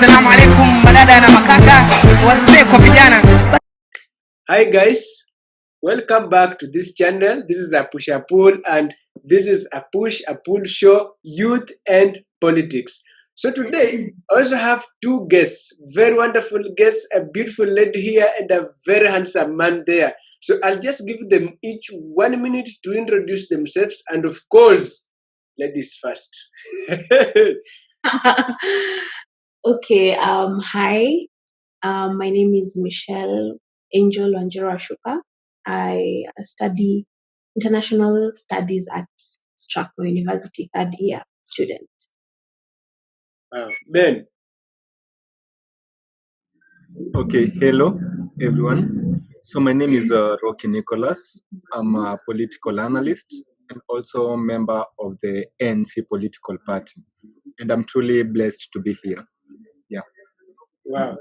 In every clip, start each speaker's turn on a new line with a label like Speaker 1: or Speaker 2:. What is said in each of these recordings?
Speaker 1: Assalamu alaikum madada na makaka, wazee kwa vijana.
Speaker 2: Hi guys, welcome back to this channel. This is a push a pull and this is a push a pull show, youth and politics. So today I also have two guests, very wonderful guests, a beautiful lady here and a very handsome man there. So I'll just give them each 1 minute to introduce themselves, and of course, ladies first.
Speaker 3: Okay, hi. My name is Michelle Angel Wanjiro Ashuka. I study international studies at Strathmore University, third year student.
Speaker 2: Wow. Ben.
Speaker 4: Okay, hello everyone. So my name is Rocky Nicholas. I'm a political analyst and also a member of the ANC political party. And I'm truly blessed to be here. Yeah.
Speaker 2: Wow.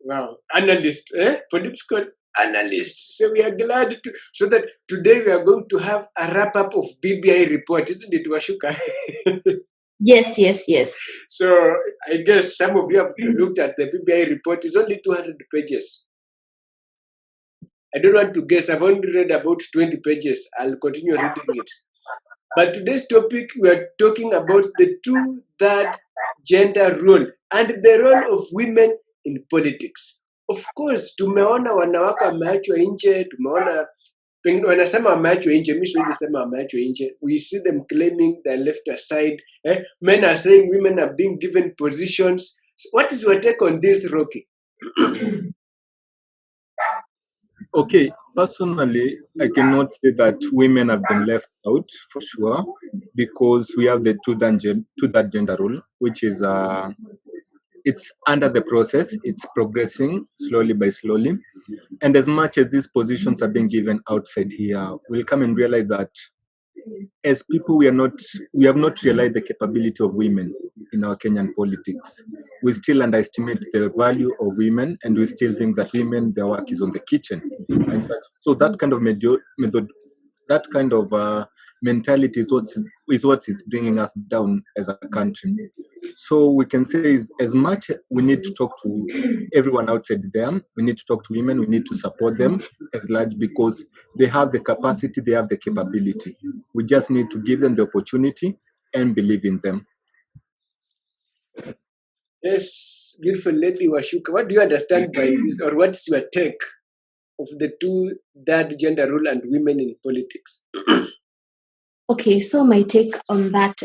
Speaker 2: Wow. Analyst, political analyst. So we are glad to, so that today we are going to have a wrap up of BBI report, isn't it, Washuka?
Speaker 3: Yes.
Speaker 2: So I guess some of you have looked at the BBI report. It's only 200 pages. I don't want to guess. I've only read about 20 pages. I'll continue reading it. But today's topic, we are talking about the two-third gender role and the role of women in politics. Of course, tumeona wanawake wameachwa nje, tumeona pengine wanasema wameachwa nje, mimi siwezi sema wameachwa nje. We see them claiming they left aside. Men are saying women are being given positions. So what is your take on this, Rocky?
Speaker 4: Okay, personally, I cannot say that women have been left out for sure because we have the two-third gender rule, which is it's under the process, it's progressing slowly by slowly. And as much as these positions are being given outside here, we'll come and realize that as people, we have not realized the capability of women in our Kenyan politics. We still underestimate the value of women, and we still think that women, their work is on the kitchen. And so that kind of mentality is what is bringing us down as a country. So we can say is as much we need to talk to everyone outside them, we need to talk to women, we need to support them as large because they have the capacity, they have the capability. We just need to give them the opportunity and believe in them.
Speaker 2: Yes, beautiful lady Washuka. What do you understand by this, or what's your take of the two-third gender rule and women in politics?
Speaker 3: Okay, so my take on that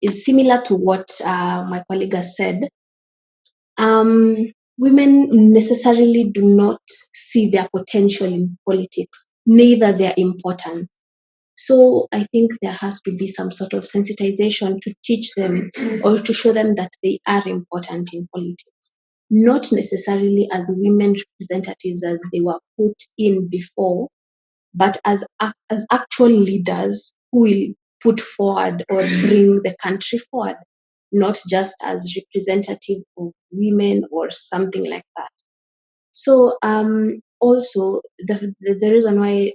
Speaker 3: is similar to what my colleague has said. Women necessarily do not see their potential in politics, neither their importance. So I think there has to be some sort of sensitization to teach them or to show them that they are important in politics, not necessarily as women representatives as they were put in before, but as actual leaders who will put forward or bring the country forward, not just as representative of women or something like that. So also the reason why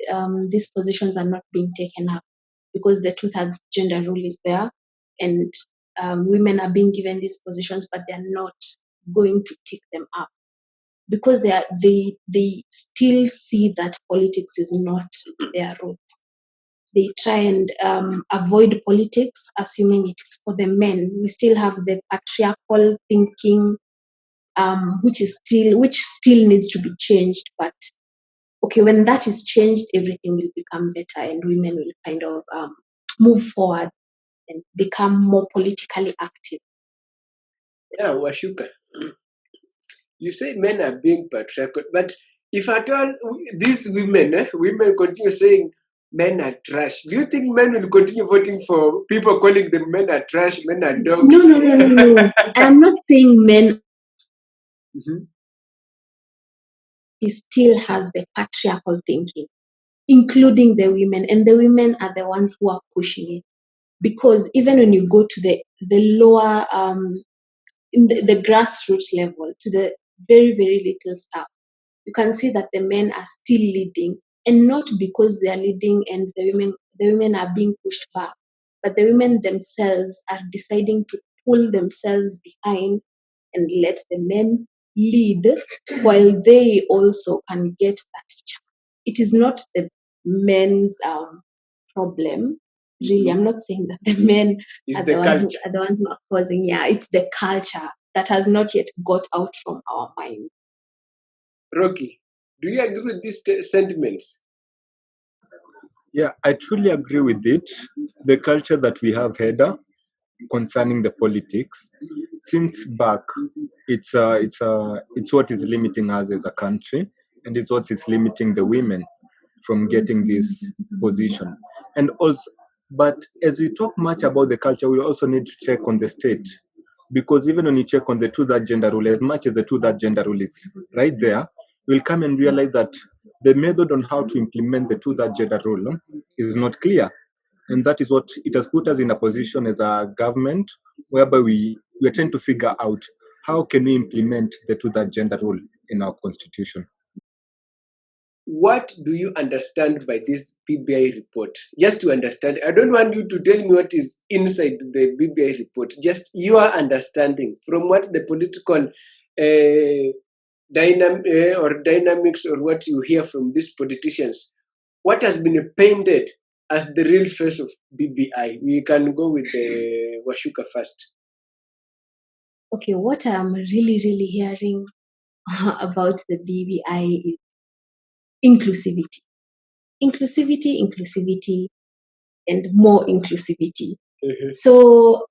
Speaker 3: these positions are not being taken up, because the two-thirds gender rule is there, and women are being given these positions, but they're not going to take them up because they still see that politics is not their route. They try and avoid politics, assuming it is for the men. We still have the patriarchal thinking, which still needs to be changed. But okay, when that is changed, everything will become better, and women will kind of move forward and become more politically active.
Speaker 2: Yeah, Washuka. You say men are being patriarchal, but if at all these women continue saying men are trash, do you think men will continue voting for people calling them men are trash, men are dogs?
Speaker 3: No. I'm not saying men.
Speaker 2: Mm-hmm.
Speaker 3: He still has the patriarchal thinking, including the women, and the women are the ones who are pushing it. Because even when you go to the lower, in the grassroots level, to the very, very little stuff, you can see that the men are still leading, and not because they are leading and the women are being pushed back, but the women themselves are deciding to pull themselves behind and let the men lead while they also can get that chance. It is not the men's problem. Really, I'm not saying that the men
Speaker 2: It's
Speaker 3: are
Speaker 2: the culture.
Speaker 3: are the ones who are causing. Yeah, it's the culture that has not yet got out from our mind.
Speaker 2: Rocky, do you agree with these sentiments?
Speaker 4: Yeah, I truly agree with it. The culture that we have had concerning the politics since back, it's what is limiting us as a country, and it's what is limiting the women from getting this position. And also, but as we talk much about the culture, we also need to check on the state, because even when you check on the two-third gender rule, as much as the two-third gender rule is right there, we'll come and realize that the method on how to implement the two-third gender rule is not clear. And that is what it has put us in a position as a government whereby we're trying to figure out how can we implement the two-third gender rule in our constitution.
Speaker 2: What do you understand by this BBI report? Just to understand, I don't want you to tell me what is inside the BBI report, just your understanding from what the political dynamics or what you hear from these politicians. What has been painted as the real face of BBI? We can go with the Washuka first.
Speaker 3: Okay, what I'm really hearing about the BBI is inclusivity. Inclusivity, and more inclusivity.
Speaker 2: Mhm.
Speaker 3: So,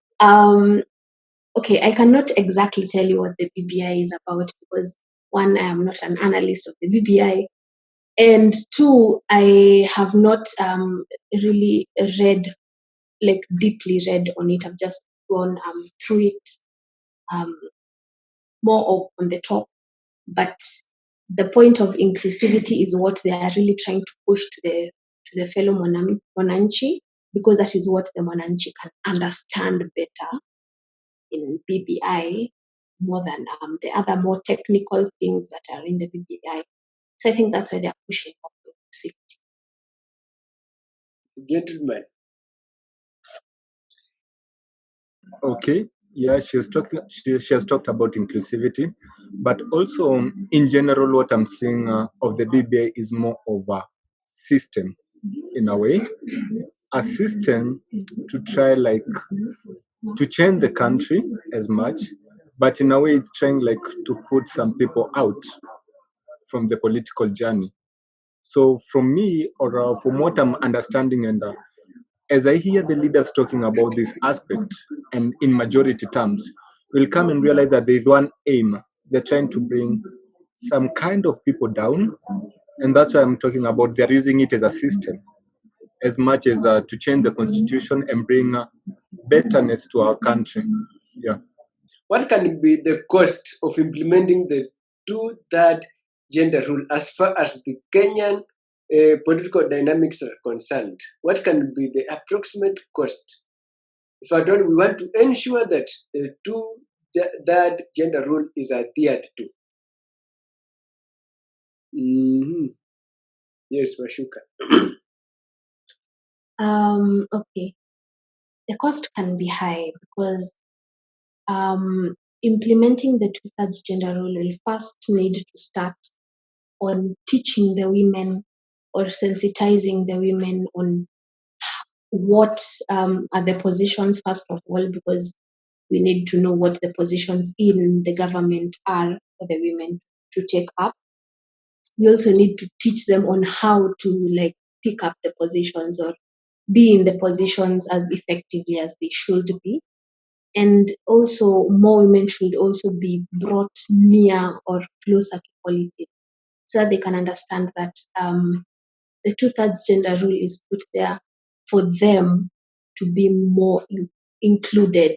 Speaker 3: okay, I cannot exactly tell you what the BBI is about because one, I am not an analyst of the BBI, and two, I have not really read, like deeply read on it. I've just gone through it um, more of on the top. But the point of inclusivity is what they are really trying to push to the fellow Mwananchi, because that is what the Mwananchi can understand better in BBI more than the other more technical things that are in the BBI. So I think that's why they are pushing for inclusivity.
Speaker 2: Gentlemen,
Speaker 4: Okay, yeah, she has talked about inclusivity, but also in general, what I'm seeing of the BBA is more of a system in a way, a system to try like to change the country as much, but in a way, it's trying like to put some people out from the political journey. So from me, or from what I'm understanding, and as I hear the leaders talking about this aspect, and in majority terms, we'll come and realize that there is one aim. They're trying to bring some kind of people down, and that's why I'm talking about they're using it as a system, as much as to change the constitution and bring betterness to our country. Yeah.
Speaker 2: what can be the cost of implementing the two-third gender rule as far as the Kenyan political dynamics are concerned? What can be the approximate cost? If at all we want to ensure that the two-third gender rule is adhered to. Mm-hmm. Yes, Washuka.
Speaker 3: Okay, the cost can be high because implementing the two-thirds gender rule will first need to start on teaching the women or sensitizing the women on what are the positions first of all, because we need to know what the positions in the government are for the women to take up. We also need to teach them on how to like pick up the positions or be in the positions as effectively as they should be. And also more women should also be brought near or closer to politics so that they can understand that the two-thirds gender rule is put there for them to be more included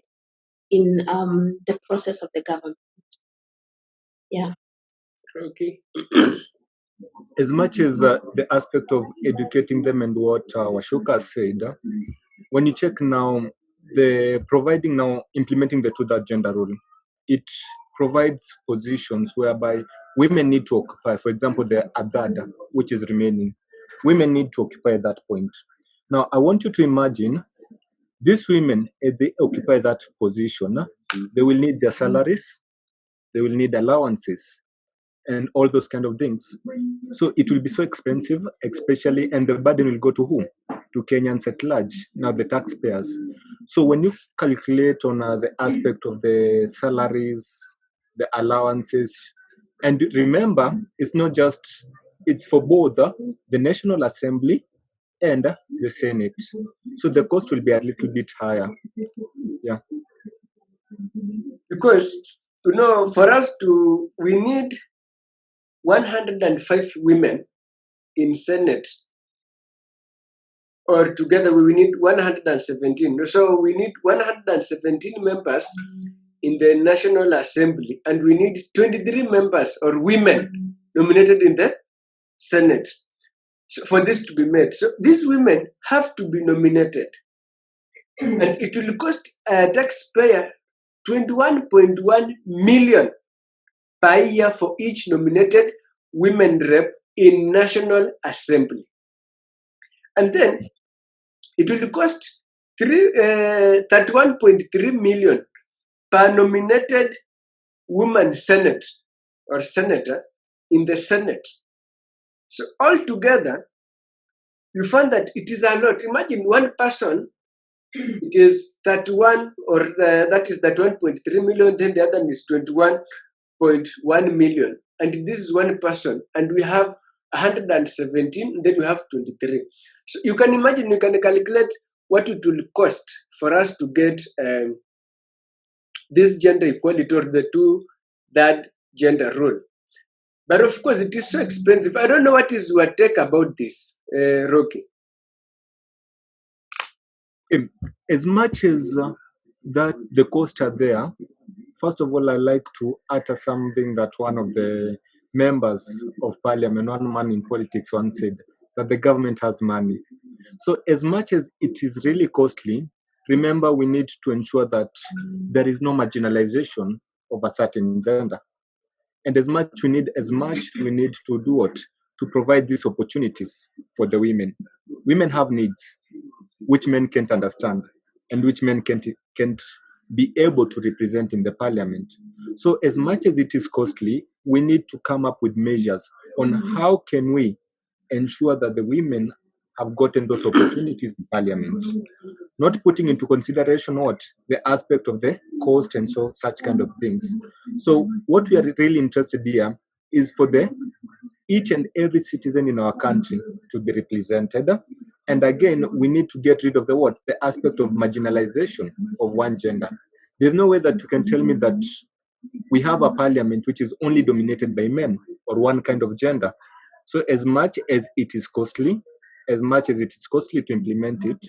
Speaker 3: in the process of the government. Yeah.
Speaker 2: Okay.
Speaker 4: As much as the aspect of educating them and what Washuka said, when you check now, the providing now implementing the two-third gender rule, it provides positions whereby women need to occupy. For example, the adhere, which is remaining, women need to occupy that point. Now, I want you to imagine these women, if they occupy that position, they will need their salaries, they will need allowances and all those kind of things. So it will be so expensive, especially, and the burden will go to whom? To Kenyans at large, now the taxpayers. So when you calculate on the aspect of the salaries, the allowances, and remember, it's not just, it's for both the National Assembly and the Senate. So the cost will be a little bit higher. Yeah.
Speaker 2: Because, for us we need 105 women in Senate, or together we need 117. So we need 117 members in the National Assembly, and we need 23 members or women nominated in the Senate, so for this to be made. So these women have to be nominated, and it will cost a taxpayer 21.1 million per year for each nominated women rep in National Assembly. And then it will cost 31.3 million per nominated woman Senate or senator in the Senate. So altogether, you find that it is a lot. Imagine one person, it is 31, or that is that 1.3 million, then the other is 21.1 million. And this is one person, and we have 117, then we have 23. So you can imagine, you can calculate what it will cost for us to get this gender equality, or the two-third gender rule. But of course, it is so expensive. I don't know what is your take about this, Rocky.
Speaker 4: As much as that the costs are there, first of all, I like to utter something that one of the members of parliament, one man in politics, once said, that the government has money. So as much as it is really costly, remember we need to ensure that there is no marginalization of a certain gender. And as much we need to do what? To provide these opportunities for the women. Women have needs which men can't understand and which men can't be able to represent in the parliament. So as much as it is costly, we need to come up with measures on how can we ensure that the women have gotten those opportunities in parliament, not putting into consideration what the aspect of the cost and so such kind of things. So what we are really interested here is for the each and every citizen in our country to be represented. And again, we need to get rid of the aspect of marginalization of one gender. There's no way that you can tell me that we have a parliament which is only dominated by men or one kind of gender. So as much as it is costly to implement it,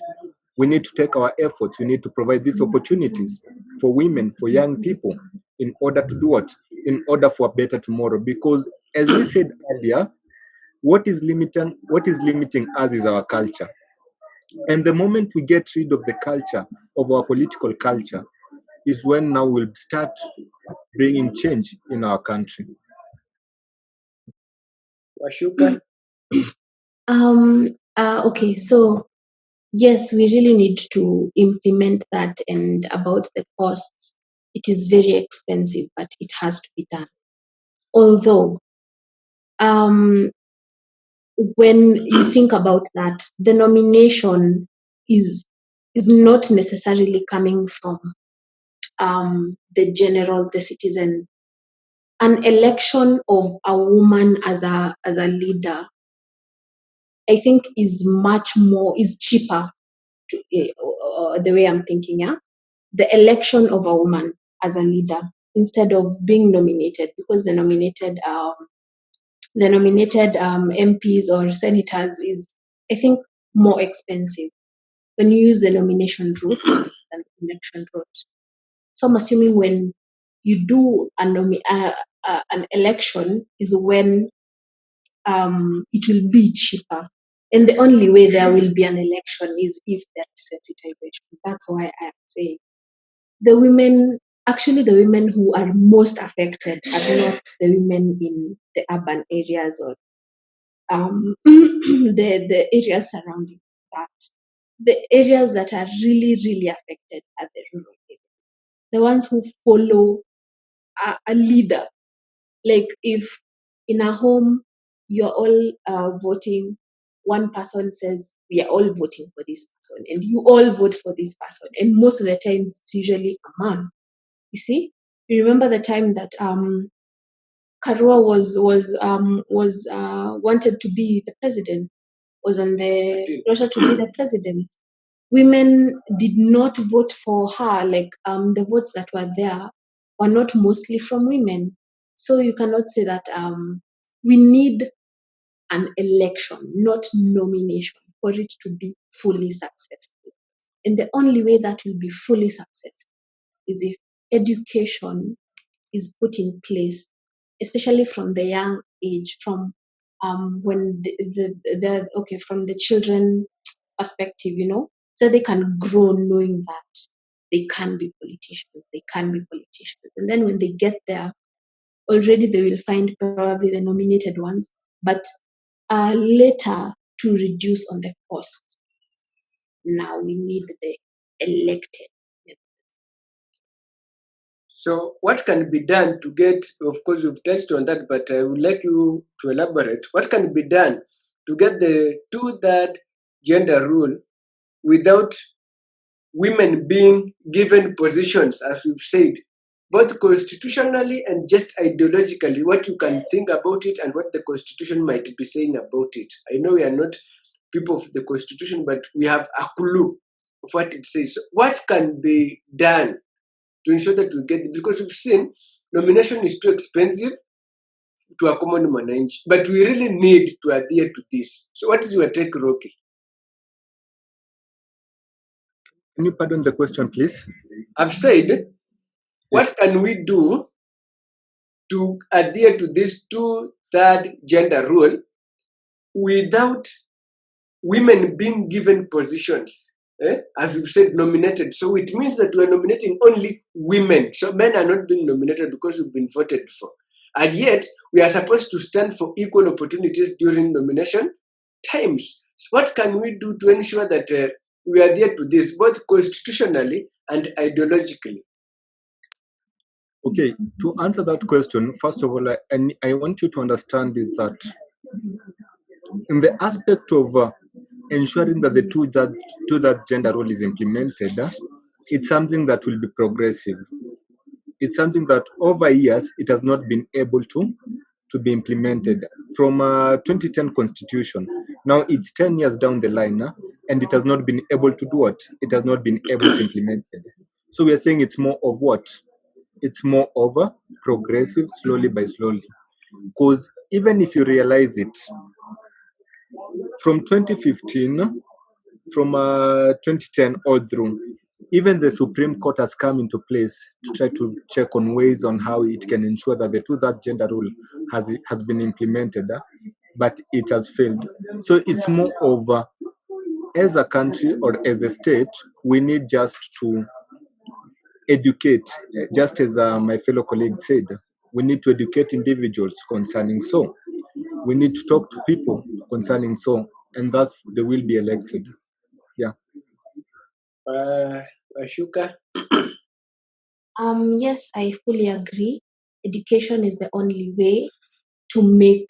Speaker 4: we need to take our efforts. We need to provide these opportunities for women, for young people, in order to do what? In order for a better tomorrow. Because as we said earlier, what is limiting us is our culture. And the moment we get rid of the culture, of our political culture, is when now we'll start bringing change in our country.
Speaker 2: Washuka?
Speaker 3: Okay, so yes, we really need to implement that, and about the costs, it is very expensive, but it has to be done. Although, when you think about that, the nomination is not necessarily coming from the citizen. An election of a woman as a leader, I think, is cheaper to, the way I'm thinking. Yeah, the election of a woman as a leader instead of being nominated, because the nominated MPs or senators is, I think, more expensive when you use the nomination route than the election route. So I'm assuming when you do an election is when it will be cheaper. And the only way there will be an election is if there is sensitization. That's why I'm saying the women who are most affected are not the women in the urban areas or the areas surrounding that. The areas that are really, really affected are the rural areas. The ones who follow a leader. Like if in a home you're all voting, one person says we are all voting for this person, and you all vote for this person, and most of the times it's usually a man. You see, you remember the time that Karua was wanted to be the president, was on the pressure to be the president. Women did not vote for her. Like the votes that were there were not mostly from women. So you cannot say that we need an election, not nomination, for it to be fully successful. And the only way that will be fully successful is if education is put in place, especially from the young age, from when from the children perspective, so they can grow knowing that they can be politicians, and then when they get there, already they will find probably the nominated ones, but later to reduce on the cost. Now we need the elected.
Speaker 2: So what can be done to get, of course you've touched on that, but I would like you to elaborate. What can be done to get the 2/3 gender rule without women being given positions, as we've said, both constitutionally and just ideologically, what you can think about it and what the Constitution might be saying about it? I know we are not people of the Constitution, but we have a clue of what it says. So what can be done to ensure that we get it? Because we've seen nomination is too expensive to a common manage, but we really need to adhere to this. So what is your take, Rocky?
Speaker 4: Can you pardon the question, please?
Speaker 2: I've said, what can we do to adhere to this 2/3 gender rule without women being given positions? As we've said, nominated. So it means that we're nominating only women. So men are not being nominated because we've been voted for. And yet, we are supposed to stand for equal opportunities during nomination times. So what can we do to ensure that we adhere to this, both constitutionally and ideologically?
Speaker 4: Okay, to answer that question, first of all, I want you to understand is that in the aspect of ensuring that the two that gender role is implemented, it's something that will be progressive. It's something that over years it has not been able to be implemented. From 2010 constitution, now it's 10 years down the line, and it has not been able to do what? It has not been able to implement it. So we are saying it's more of what? It's more of a progressive, slowly by slowly. Because even if you realize it, from 2015, from 2010 all through, even the Supreme Court has come into place to try to check on ways on how it can ensure that the two-third gender rule has been implemented, but it has failed. So it's more of as a country or as a state, we need just to educate, just as my fellow colleague said, we need to educate individuals concerning so. We need to talk to people concerning so, and thus they will be elected. Yeah.
Speaker 2: Ashuka?
Speaker 3: Yes, I fully agree. Education is the only way to make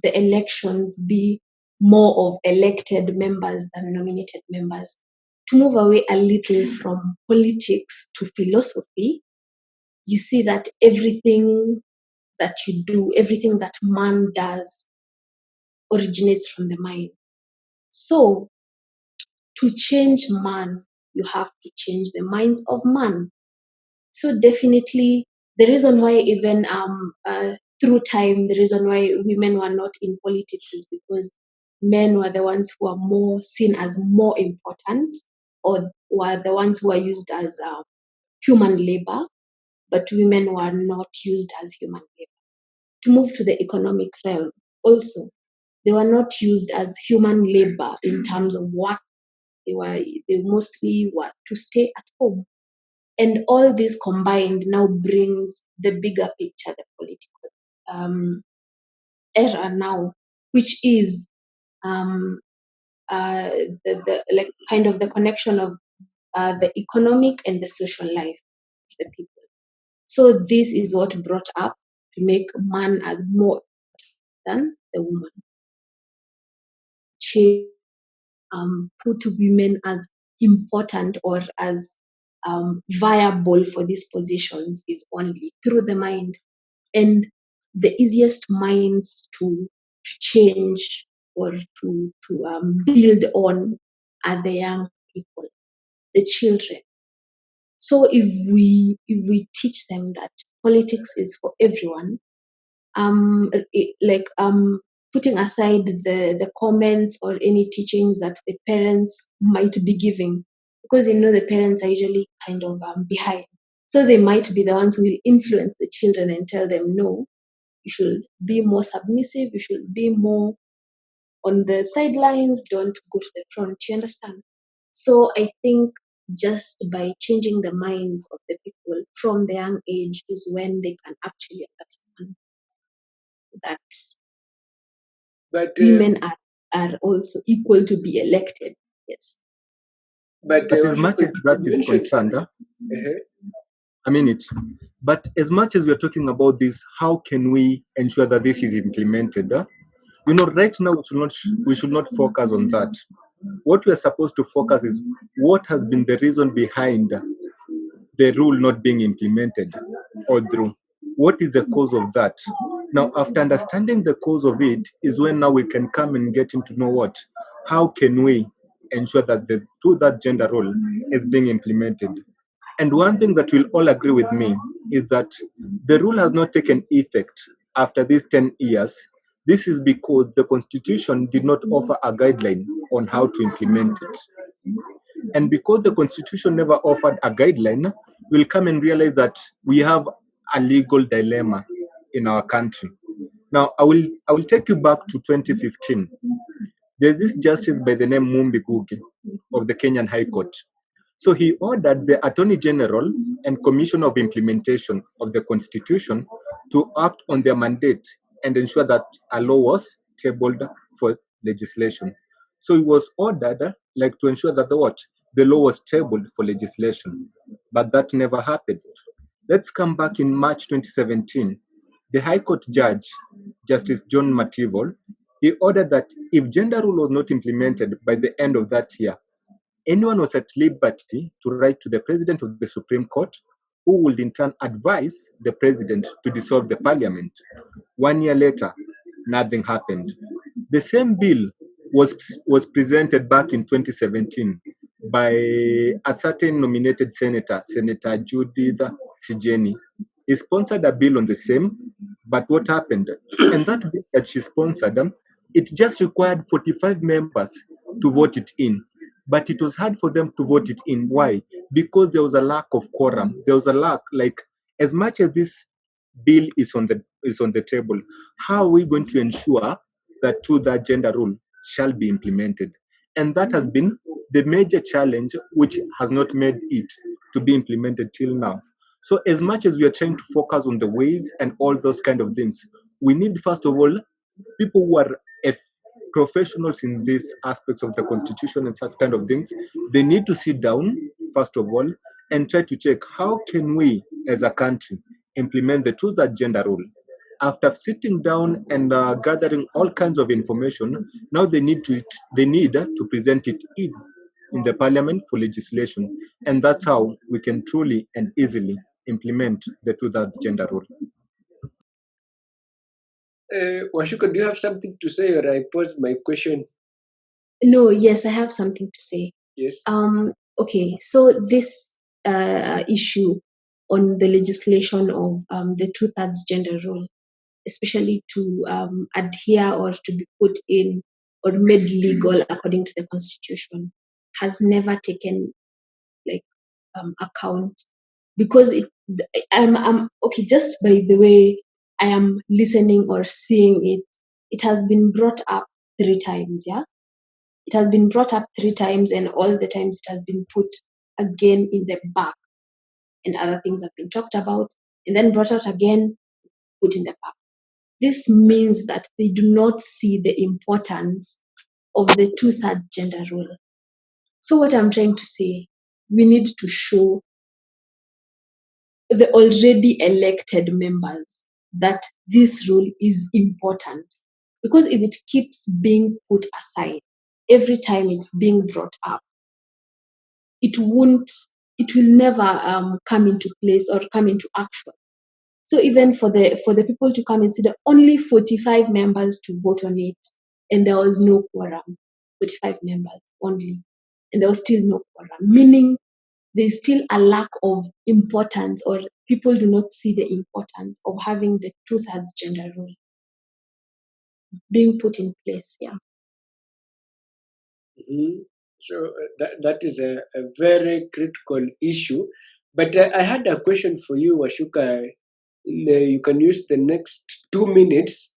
Speaker 3: the elections be more of elected members than nominated members. To move away a little from politics to philosophy, you see that everything that you do, everything that man does, originates from the mind. So, to change man, you have to change the minds of man. So definitely, the reason why even through time, the reason why women were not in politics is because men were the ones who are more seen as more important, or were the ones who are used as human labor, but women were not used as human labor. To move to the economic realm, also, they were not used as human labor in terms of work. They mostly were to stay at home. And all this combined now brings the bigger picture, the political era now, which is the like kind of the connection of the economic and the social life. the people. So this is what brought up to make man as more than the woman. Change, put women as important or as viable for these positions is only through the mind. And the easiest minds to change or to build on are the young people, the children. So if we teach them that politics is for everyone, putting aside the comments or any teachings that the parents might be giving, because the parents are usually kind of behind, so they might be the ones who will influence the children and tell them, no, you should be more submissive, you should be more on the sidelines, don't go to the front. You understand? So I think just by changing the minds of the people from the young age is when they can actually understand that
Speaker 2: But
Speaker 3: women are also equal to be elected. Yes.
Speaker 2: but
Speaker 4: But as much as that
Speaker 2: you
Speaker 4: is
Speaker 2: mentioned
Speaker 4: concerned,
Speaker 2: uh-huh.
Speaker 4: I mean it. But as much as we're talking about this, how can we ensure that this is implemented? Right now we should not focus on that. What we are supposed to focus is what has been the reason behind the rule not being implemented or through. What is the cause of that? Now, after understanding the cause of it, is when now we can come and get into know what? How can we ensure that the through that gender role is being implemented? And one thing that will all agree with me is that the rule has not taken effect after these 10 years. This is because the constitution did not offer a guideline on how to implement it. And because the constitution never offered a guideline, we'll come and realize that we have a legal dilemma in our country. Now, I will take you back to 2015. There's this justice by the name Mumbi Gugi of the Kenyan High Court. So he ordered the Attorney General and Commission of Implementation of the Constitution to act on their mandate and ensure that a law was tabled for legislation. So it was ordered to ensure that the law was tabled for legislation, but that never happened. Let's come back in March 2017. The High Court judge, Justice John Mativol, he ordered that if gender rule was not implemented by the end of that year, anyone was at liberty to write to the president of the Supreme Court, who would in turn advise the president to dissolve the parliament. 1 year later, nothing happened. The same bill was presented back in 2017 by a certain nominated senator, Senator Judith Sijeni. He sponsored a bill on the same, but what happened? And that bill that she sponsored, it just required 45 members to vote it in. But it was hard for them to vote it in. Why? Because there was a lack of quorum. There was a lack, as much as this bill is on the table, how are we going to ensure that through that gender rule shall be implemented? And that has been the major challenge, which has not made it to be implemented till now. So as much as we are trying to focus on the ways and all those kind of things, we need first of all people who are professionals in these aspects of the constitution and such kind of things. They need to sit down first of all and try to check how can we as a country implement the truth that gender rule. After sitting down and gathering all kinds of information, now they need to present it in the parliament for legislation, and that's how we can truly and easily implement the truth that gender rule.
Speaker 2: Washuka, do you have something to say, or I posed my question?
Speaker 3: No, yes, I have something to say.
Speaker 2: Yes.
Speaker 3: Okay, so this issue on the legislation of the 2/3 gender rule, especially to adhere or to be put in or made legal according to the constitution, has never taken account, because I'm okay, just by the way I am listening or seeing it. It has been brought up 3 times. Yeah, it has been brought up 3 times, and all the times it has been put again in the back, and other things have been talked about and then brought out again, put in the back. This means that they do not see the importance of the 2/3 gender rule. So what I'm trying to say, we need to show the already elected members that this rule is important. Because if it keeps being put aside every time it's being brought up, it will never come into place or come into action. So even for the people to come and see the only 45 members to vote on it, and there was no quorum, 45 members only, and there was still no quorum, meaning there's still a lack of importance, or people do not see the importance of having the two-thirds gender rule being put in place. Yeah.
Speaker 2: Mhm. So that is a very critical issue. But I had a question for you, Washuka. You can use the next 2 minutes.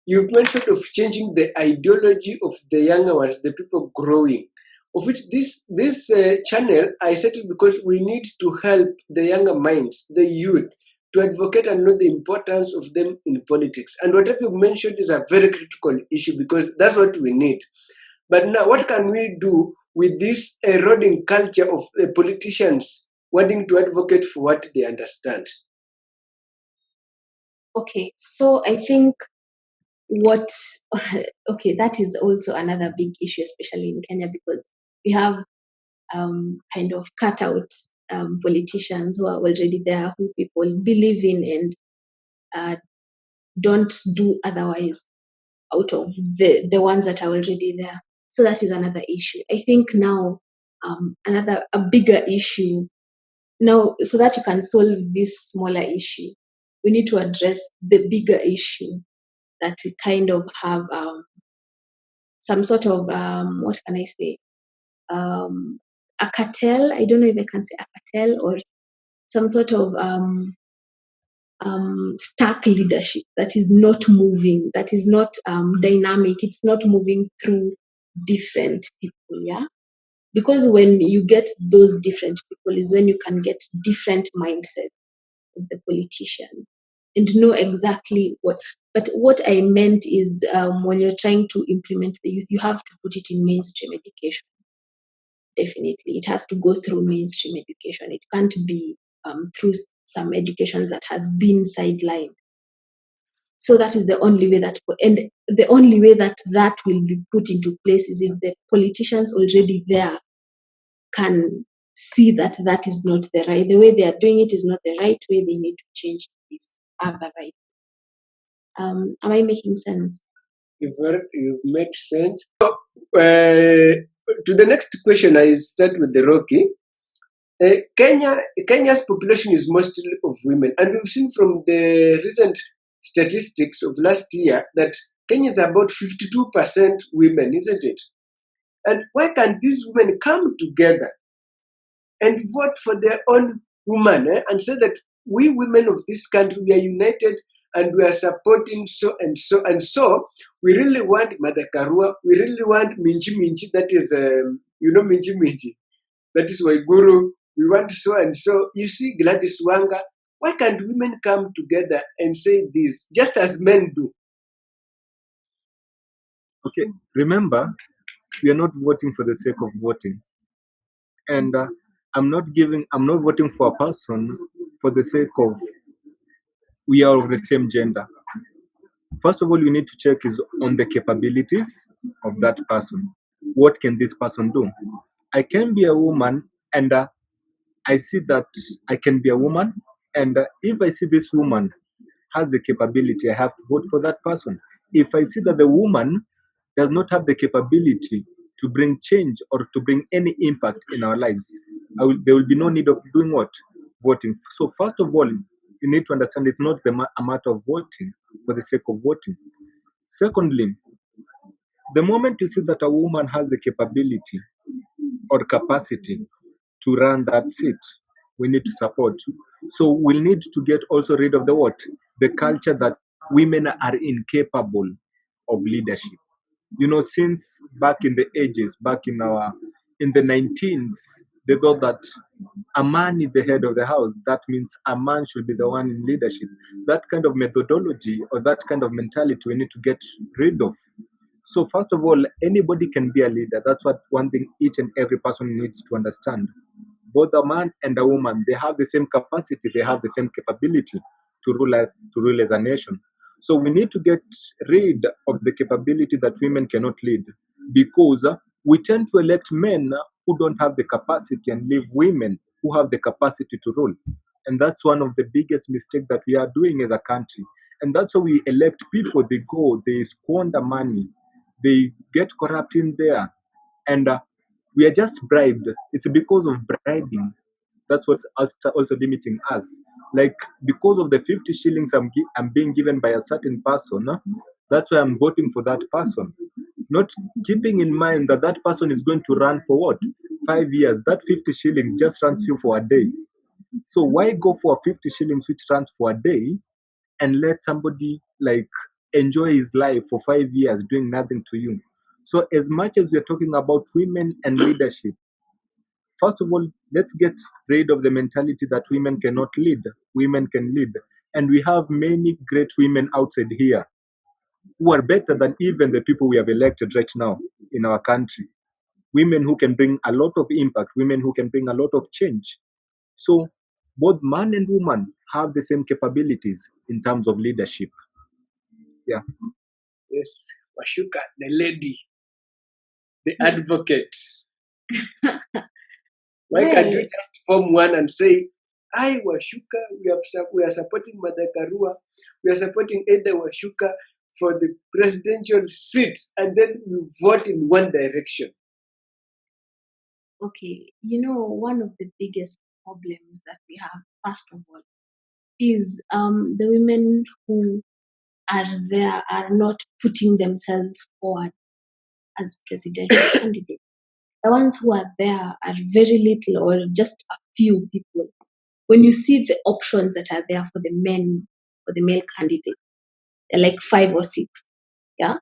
Speaker 2: You've mentioned of changing the ideology of the younger ones, the people growing. Of which this channel I settled because we need to help the younger minds, the youth, to advocate and know the importance of them in politics. And whatever you mentioned is a very critical issue because that's what we need. But now, what can we do with this eroding culture of politicians wanting to advocate for what they understand?
Speaker 3: Okay, so I think that is also another big issue, especially in Kenya, because we have kind of cut out politicians who are already there, who people believe in and don't do otherwise out of the ones that are already there. So that is another issue. I think now a bigger issue now, so that you can solve this smaller issue, we need to address the bigger issue that we kind of have some sort of what can I say, a cartel. I don't know if I can say a cartel, or some sort of stark leadership that is not moving, that is not dynamic. It's not moving through different people. Yeah. Because when you get those different people is when you can get different mindset of the politician and know exactly what. But what I meant is when you're trying to implement the youth, you have to put it in mainstream education. Definitely, it has to go through mainstream education. It can't be through some educations that has been sidelined. So that is the only way that will be put into place is if the politicians already there can see that that is not the way they are doing it is not the right way. They need to change this other right. Am I making sense?
Speaker 2: You've made sense. So, to the next question, I start with the Rocky. Kenya's population is mostly of women, and we've seen from the recent statistics of last year that Kenya is about 52% women, isn't it? And why can't these women come together and vote for their own woman and say that we women of this country, we are united and we are supporting so and so and so. We really want Mother Karua, we really want Minji Minji, that is, Minji Minji, that is Waiguru, we want so and so. You see Gladys Wanga, why can't women come together and say this, just as men do?
Speaker 4: Okay, remember, we are not voting for the sake of voting. And I'm not voting for a person for the sake of we are of the same gender. First of all, you need to check is on the capabilities of that person. What can this person do? I can be a woman, and I see that I can be a woman, and if I see this woman has the capability, I have to vote for that person. If I see that the woman does not have the capability to bring change or to bring any impact in our lives, there will be no need of doing what? Voting. So first of all, you need to understand it's not a matter of voting for the sake of voting. Secondly, the moment you see that a woman has the capability or capacity to run that seat, we need to support. So we'll need to get also rid of the what? The culture that women are incapable of leadership. Since back in the ages, back in the 19s, they thought that a man is the head of the house. That means a man should be the one in leadership. That kind of methodology or that kind of mentality we need to get rid of. So first of all, anybody can be a leader. That's what one thing each and every person needs to understand. both a man and a woman, they have the same capacity, they have the same capability to rule as a nation. So we need to get rid of the capability that women cannot lead, because we tend to elect men who don't have the capacity and leave women who have the capacity to rule. And that's one of the biggest mistakes that we are doing as a country. And that's why we elect people, they go, they squander money, they get corrupt in there, and we are just bribed. It's because of bribing. That's what's also limiting us. Like, because of the 50 shillings I'm being given by a certain person, that's why I'm voting for that person. Not keeping in mind that that person is going to run for what? 5 years. That 50 shillings just runs you for a day. So why go for 50 shillings which runs for a day and let somebody like enjoy his life for 5 years doing nothing to you? So as much as we're talking about women and leadership, first of all, let's get rid of the mentality that women cannot lead. Women can lead. And we have many great women outside here who are better than even the people we have elected right now in our country. Women who can bring a lot of impact, women who can bring a lot of change. So both man and woman have the same capabilities in terms of leadership. Yeah.
Speaker 2: Yes, Washuka, the lady, the advocate. Why can't you
Speaker 3: Well,
Speaker 2: just form one and say, I, Washuka, we are supporting Madakarua, we are supporting Eda Washuka for the presidential seat, and then you vote in one direction.
Speaker 3: okay, one of the biggest problems that we have, first of all, is the women who are there are not putting themselves forward as presidential candidates. The ones who are there are very little or just a few people. When you see the options that are there for the men, for the male candidate, they're like 5 or 6, yeah?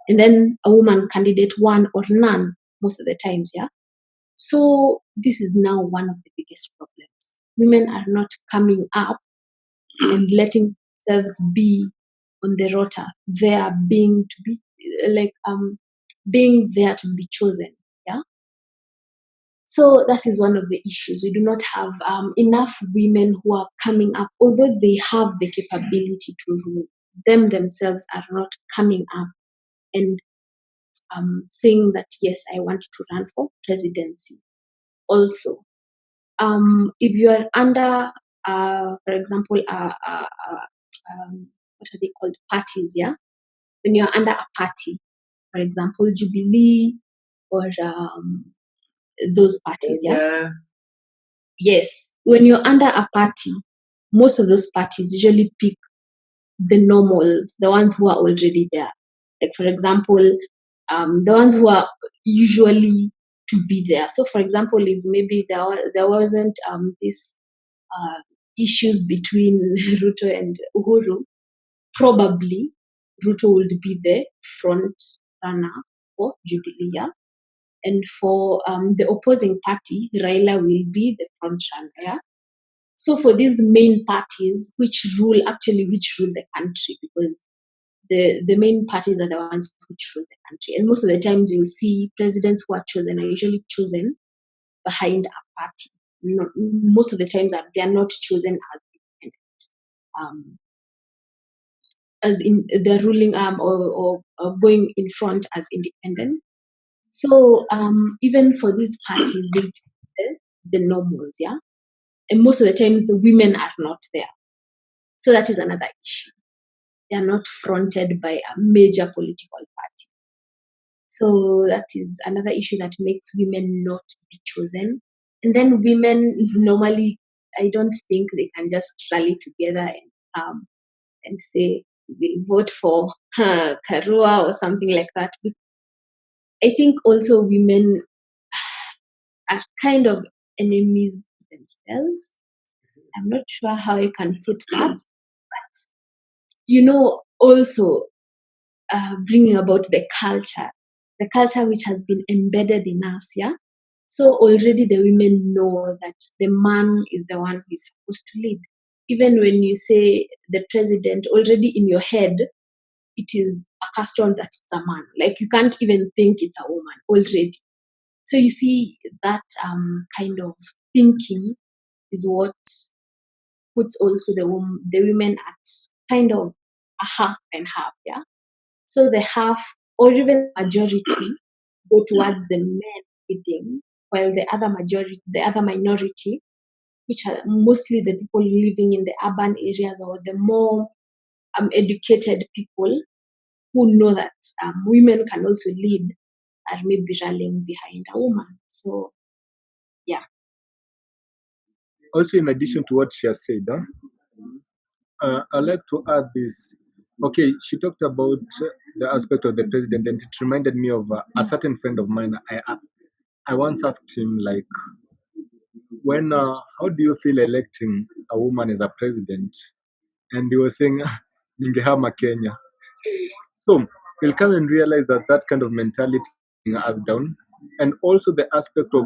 Speaker 3: And then a woman candidate, 1 or none, most of the times, yeah? So this is now one of the biggest problems. Women are not coming up and letting themselves be on the rota. They are being to be being there to be chosen. Yeah. So that is one of the issues. We do not have enough women who are coming up, although they have the capability to rule. Them themselves are not coming up and saying that yes, I want to run for presidency. Also, if you are under, for example, what are they called? Parties, yeah? When you're under a party, for example, Jubilee or those parties, yeah?
Speaker 2: Yeah.
Speaker 3: Yes. When you're under a party, most of those parties usually pick the normals, the ones who are already there. Like, for example, the ones who are usually to be there. So, for example, if maybe there wasn't this issues between Ruto and Uhuru, probably Ruto would be the front runner for Jubilee, yeah? And for the opposing party, Raila will be the front runner, yeah? So for these main parties, which rule the country, because the main parties are the ones which rule the country. And most of the times you'll see presidents who are chosen are usually chosen behind a party. Most of the times they are not chosen as independent. As in they're ruling or going in front as independent. So even for these parties, they the normals, yeah. And most of the times the women are not there. So that is another issue. They are not fronted by a major political party. So that is another issue that makes women not be chosen. And then women normally, I don't think they can just rally together and say we'll vote for Karua or something like that. I think also women are kind of enemies themselves. I'm not sure how I can put that, but also bringing about the culture which has been embedded in us, yeah. So already the women know that the man is the one who is supposed to lead. Even when you say the president, already in your head, it is accustomed that it's a man. Like you can't even think it's a woman already. So you see that kind of thinking is what puts also the women at kind of a half and half, yeah. So the half or even majority go towards the men leading, while the other minority, which are mostly the people living in the urban areas or the more educated people who know that women can also lead, are maybe rallying behind a woman. So yeah.
Speaker 4: Also, in addition to what she has said, I'd like to add this. Okay, she talked about the aspect of the president, and it reminded me of a certain friend of mine. I once asked him, like, how do you feel electing a woman as a president? And he was saying, ningehama Kenya. So you'll come and realize that that kind of mentality us down, and also the aspect of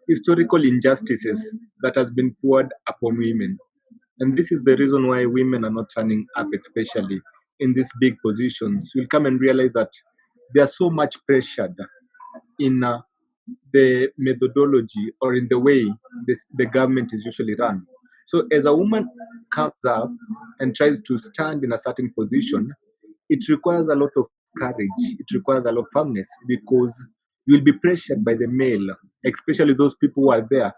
Speaker 4: historical injustices that has been poured upon women. And this is the reason why women are not turning up, especially in these big positions. You'll come and realize that they are so much pressured in the methodology or in the way the government is usually run. So as a woman comes up and tries to stand in a certain position, it requires a lot of courage. It requires a lot of firmness because you will be pressured by the male, especially those people who are there.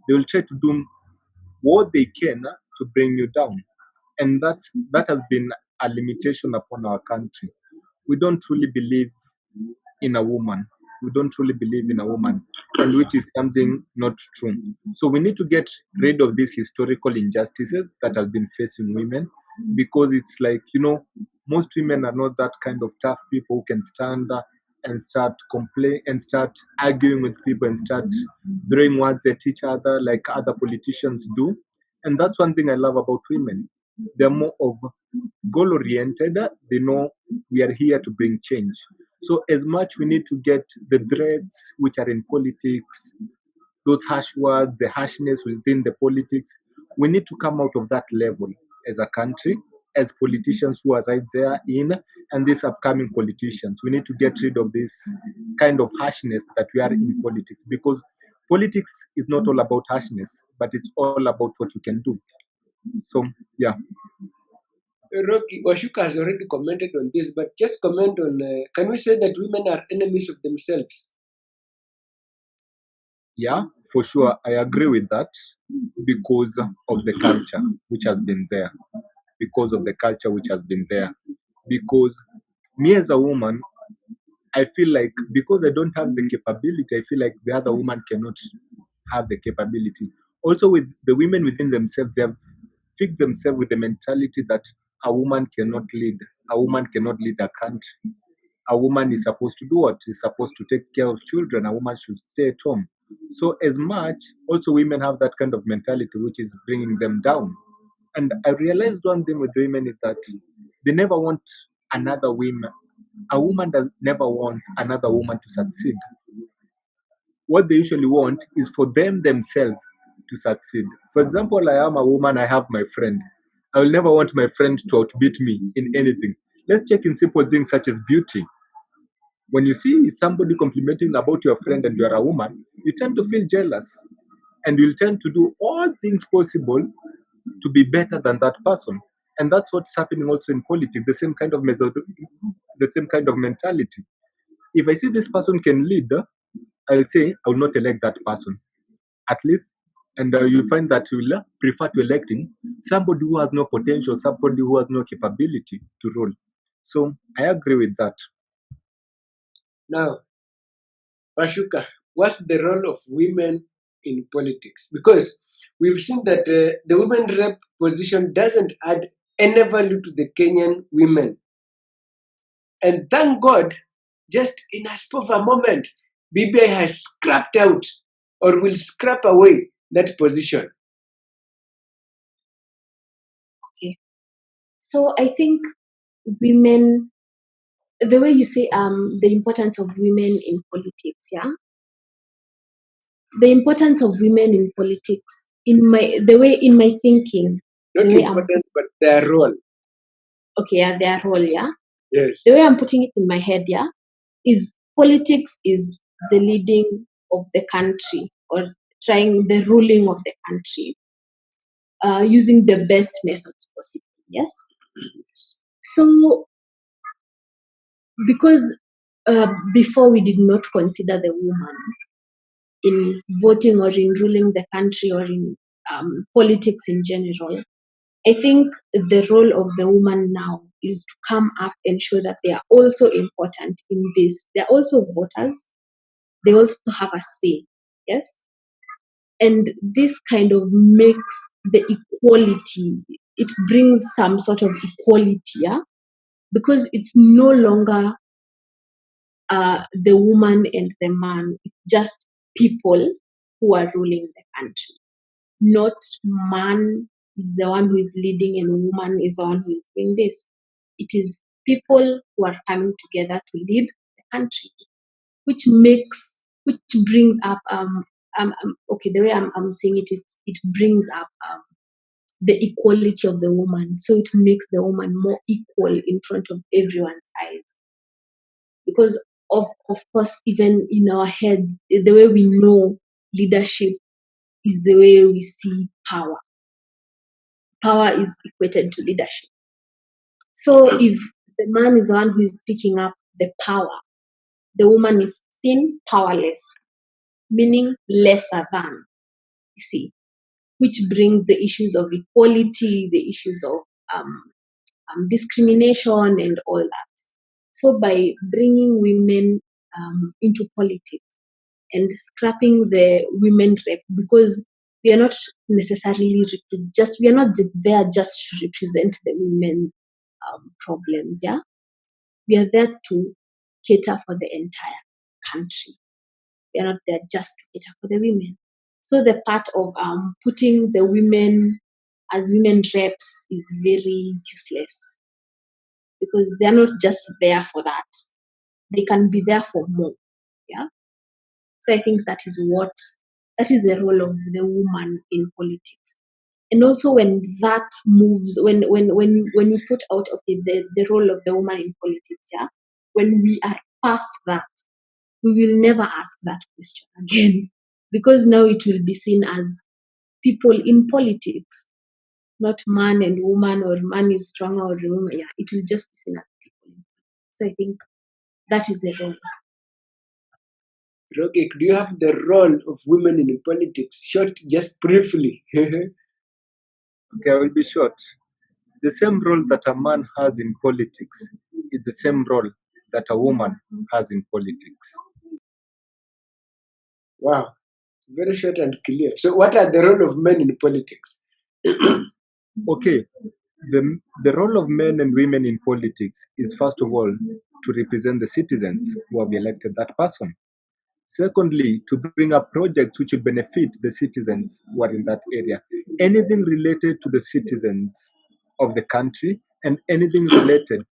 Speaker 4: They will try to do what they can to bring you down. And that has been a limitation upon our country. We don't truly believe in a woman. We don't truly believe in a woman, and which is something not true. So we need to get rid of these historical injustices that have been facing women, because it's like, most women are not that kind of tough people who can stand and start complain and start arguing with people and start throwing words at each other like other politicians do. And that's one thing I love about women. They're more of goal oriented. They know we are here to bring change. So as much we need to get the threads which are in politics, those harsh words, the harshness within the politics, we need to come out of that level as a country, as politicians who are right there in, and these upcoming politicians. We need to get rid of this kind of harshness that we are in politics, because politics is not all about harshness, but it's all about what you can do. So, yeah.
Speaker 2: Rocky Washuka has already commented on this, but just comment on, can we say that women are enemies of themselves?
Speaker 4: Yeah, for sure. I agree with that because of the culture which has been there. Because of the culture which has been there. Because me as a woman, I feel like because I don't have the capability, I feel like the other woman cannot have the capability. Also, with the women within themselves, they have fixed themselves with the mentality that a woman cannot lead. A woman cannot lead a country. A woman is supposed to do what? Is supposed to take care of children. A woman should stay at home. So as much, also women have that kind of mentality which is bringing them down. And I realized one thing with women is that they never want another woman. A woman does never wants another woman to succeed. What they usually want is for them themselves to succeed. For example, I am a woman, I have my friend. I will never want my friend to outbeat me in anything. Let's check in simple things such as beauty. When you see somebody complimenting about your friend and you're a woman, you tend to feel jealous and you'll tend to do all things possible to be better than that person. And that's what's happening also in politics, the same kind of method, the same kind of mentality. If I see this person can lead, I'll say I will not elect that person. At least, and you find that you will prefer to electing somebody who has no potential, somebody who has no capability to rule. So I agree with that.
Speaker 2: Now, Washuka, what's the role of women in politics? Because we've seen that the women rep position doesn't add any value to the Kenyan women. And thank God, just in a spur of a moment, BBI has scrapped out or will scrap away that position.
Speaker 3: Okay. So I think women, the way you say the importance of women in politics, yeah, the importance of women in politics, in my thinking,
Speaker 2: Not
Speaker 3: the way I'm
Speaker 2: important, but their role.
Speaker 3: okay, yeah, their role, yeah,
Speaker 2: Yes.
Speaker 3: the way I'm putting it in my head, yeah, is politics is the leading of the country, or trying the ruling of the country using the best methods possible. Yes. So because before we did not consider the woman in voting or in ruling the country or in politics in general, I think the role of the woman now is to come up and show that they are also important in this. They are also voters. They also have a say. Yes. And this kind of makes the equality, it brings some sort of equality, yeah? Because it's no longer the woman and the man, it's just people who are ruling the country. Not man is the one who is leading and woman is the one who is doing this. It is people who are coming together to lead the country, which brings up okay, the way I'm saying it, it brings up the equality of the woman. So it makes the woman more equal in front of everyone's eyes. Because of course, even in our heads, the way we know leadership is the way we see power. Power is equated to leadership. So if the man is the one who is picking up the power, the woman is seen powerless, meaning lesser than, you see, which brings the issues of equality, the issues of discrimination and all that. So by bringing women into politics and scrapping the women rep, because we are not necessarily we are not there just to represent the women problems, yeah. We are there to cater for the entire country. We are not there just to cater for the women. So the part of putting the women as women reps is very useless, because they are not just there for that. They can be there for more. Yeah. So I think that is the role of the woman in politics. And also when that moves, when you put out, okay, the role of the woman in politics, yeah, when we are past that, we will never ask that question again. Because now it will be seen as people in politics, not man and woman, or man is stronger or woman. Yeah, it will just be seen as people. So I think that is the role.
Speaker 2: Rocky, do you have the role of women in politics? Short, just briefly.
Speaker 4: Okay, I will be short. The same role that a man has in politics is the same role that a woman has in politics.
Speaker 2: Wow, very short and clear. So, what are the role of men in politics?
Speaker 4: Okay, the role of men and women in politics is first of all to represent the citizens who have elected that person. Secondly, to bring up projects which will benefit the citizens who are in that area. Anything related to the citizens of the country and anything related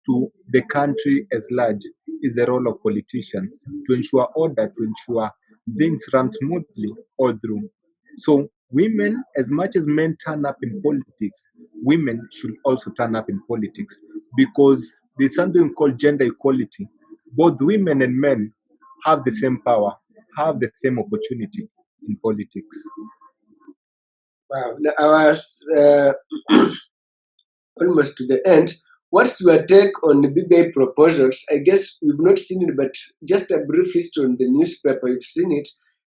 Speaker 4: to the country as large is the role of politicians to ensure order, to ensure things run smoothly all through. So, women, as much as men turn up in politics, women should also turn up in politics because there's something called gender equality. Both women and men have the same power, have the same opportunity in politics.
Speaker 2: Wow, now I was almost to the end. What's your take on the BBI proposals? I guess we've not seen it, but just a brief history on the newspaper, you've seen it,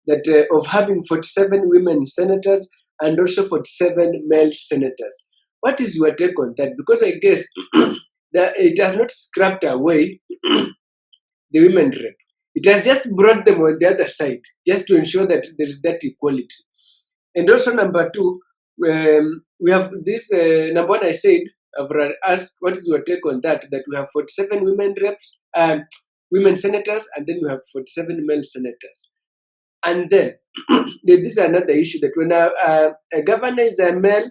Speaker 2: that of having 47 women senators and also 47 male senators. What is your take on that? Because I guess that it has not scrapped away the women rep. It has just brought them on the other side, just to ensure that there is that equality. And also number two, we have this, number one I said, I've asked, what is your take on that? That we have 47 women reps, women senators, and then we have 47 male senators. And then, this is another issue that when a governor is a male,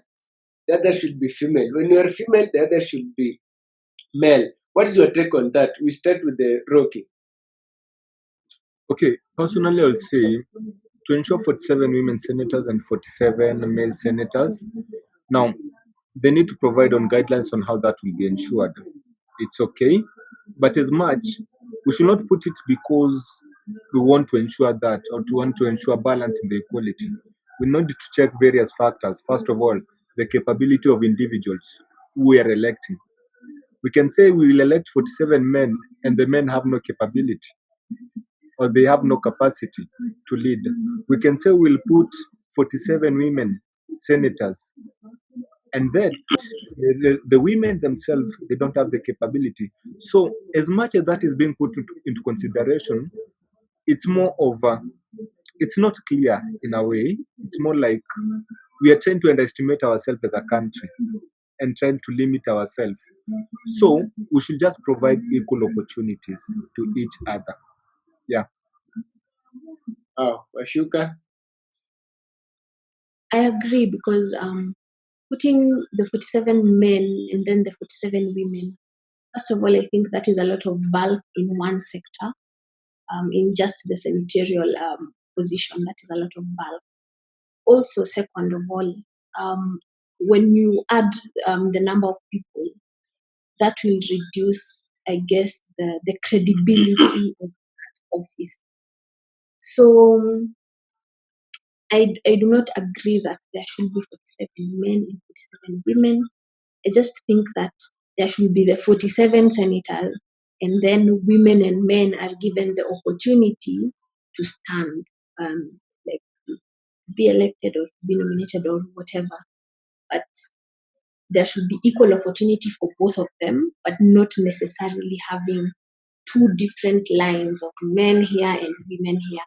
Speaker 2: the other should be female. When you are female, the other should be male. What is your take on that? We start with the Rocky.
Speaker 4: Okay, personally, I would say to ensure 47 women senators and 47 male senators. Now, they need to provide on guidelines on how that will be ensured. It's okay, but as much, we should not put it because we want to ensure that, or to want to ensure balance in the equality, we need to check various factors. First of all, the capability of individuals who we are electing. We can say we will elect 47 men and the men have no capability or they have no capacity to lead. We can say we'll put 47 women senators and then the women themselves, they don't have the capability. So as much as that is being put into consideration, it's more of it's not clear in a way. It's more like we are trying to underestimate ourselves as a country and trying to limit ourselves. So we should just provide equal opportunities to each other. Yeah.
Speaker 2: Oh, Washuka.
Speaker 3: I agree because putting the 47 men and then the 47 women, first of all, I think that is a lot of bulk in one sector, in just the senatorial position. That is a lot of bulk. Also, second of all, when you add the number of people, that will reduce, I guess, the credibility of that office. So I do not agree that there should be 47 men and 47 women. I just think that there should be the 47 senators, and then women and men are given the opportunity to stand, like to be elected or to be nominated or whatever. But there should be equal opportunity for both of them, but not necessarily having two different lines of men here and women here.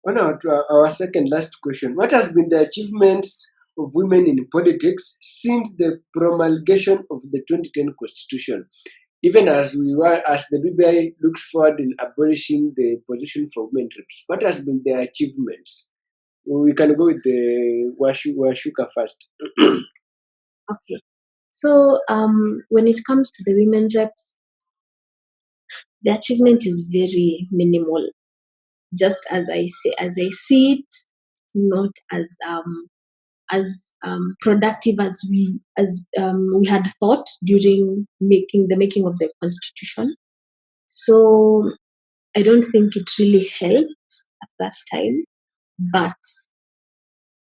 Speaker 2: On our second last question, what has been the achievements of women in politics since the promulgation of the 2010 Constitution? Even as the BBI looks forward in abolishing the position for women reps, what has been their achievements? We can go with the Washuka first.
Speaker 3: Okay. So when it comes to the women reps, the achievement is very minimal. Just as I see it, not as productive as we had thought during the making of the constitution. So I don't think it really helped at that time, but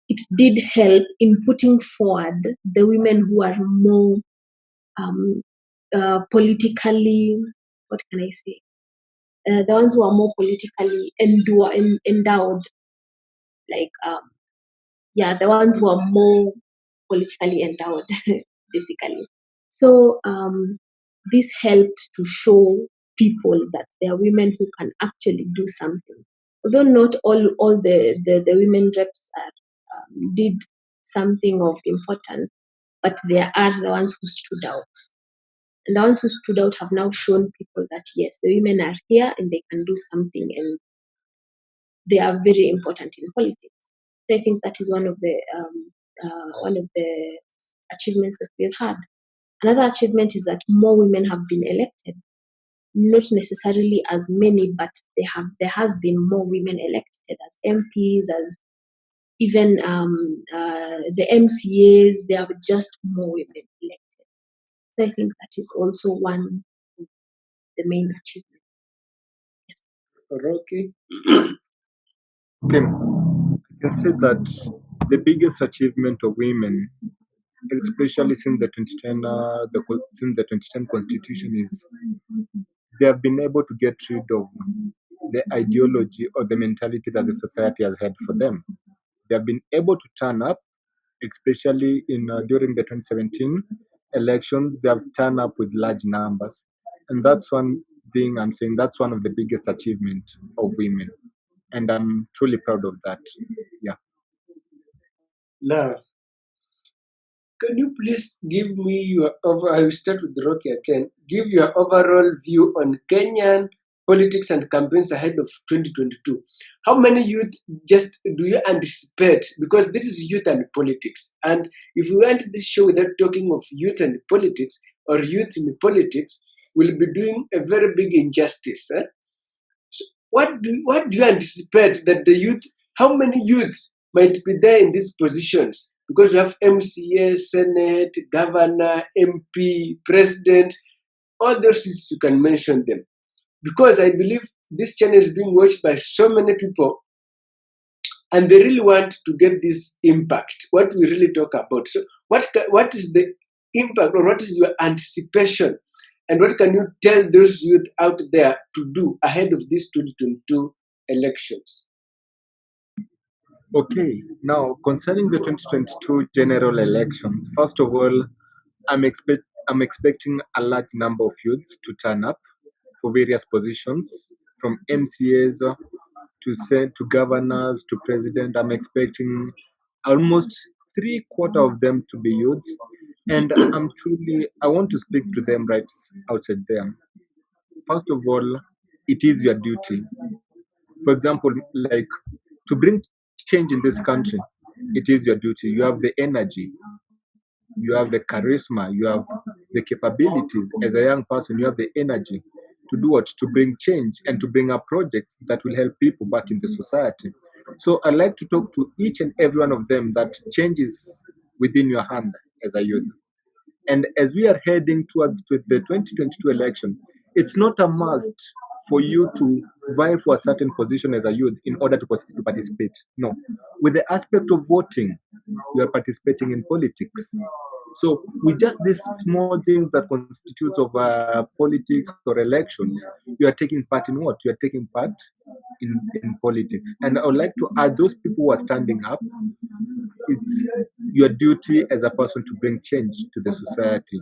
Speaker 3: it did help in putting forward the women who are more politically, what can I say? The ones who are more politically endowed, like the ones who are more politically endowed, basically. So this helped to show people that there are women who can actually do something. Although not all the women reps did something of importance, but there are the ones who stood out. And the ones who stood out have now shown people that yes, the women are here and they can do something, and they are very important in politics. I think that is one of the achievements that we've had. Another achievement is that more women have been elected, not necessarily as many, but there has been more women elected as MPs, as even the MCAs. There are just more women elected. So I think that is also one of the main achievements. Yes.
Speaker 2: Rocky.
Speaker 4: Okay. I can say that the biggest achievement of women, especially since the 2010 since the 2010 constitution, is they have been able to get rid of the ideology or the mentality that the society has had for them. They have been able to turn up, especially in during the 2017 elections. They have turned up with large numbers, and that's one thing I'm saying. That's one of the biggest achievements of women, and I'm truly proud of that. Yeah.
Speaker 2: Now, can you please give me I will start with Rocky again. Give your overall view on Kenyan politics and campaigns ahead of 2022. How many youth just do you anticipate? Because this is youth and politics. And if we end this show without talking of youth and politics or youth in politics, we'll be doing a very big injustice. So what do you anticipate that the youth, how many youths might be there in these positions? Because we have MCA, Senate, Governor, MP, President. All those things you can mention them. Because I believe this channel is being watched by so many people and they really want to get this impact, what we really talk about. So what is the impact or what is your anticipation and what can you tell those youth out there to do ahead of these 2022 elections?
Speaker 4: Okay, now concerning the 2022 general elections, first of all, I'm expecting a large number of youths to turn up for various positions, from MCAs to governors to president. I'm expecting almost 3/4 of them to be youths, and I want to speak to them right outside there. First of all, it is your duty. For example, like to bring change in this country, it is your duty. You have the energy, you have the charisma, you have the capabilities. As a young person, you have the energy to do what? To bring change and to bring up projects that will help people back in the society. So I like to talk to each and every one of them that change is within your hand as a youth. And as we are heading towards the 2022 election, it's not a must for you to vie for a certain position as a youth in order to participate. No. With the aspect of voting, you are participating in politics. So with just these small things that constitutes of politics or elections, you are taking part in what? You are taking part in politics. And I would like to add those people who are standing up, it's your duty as a person to bring change to the society.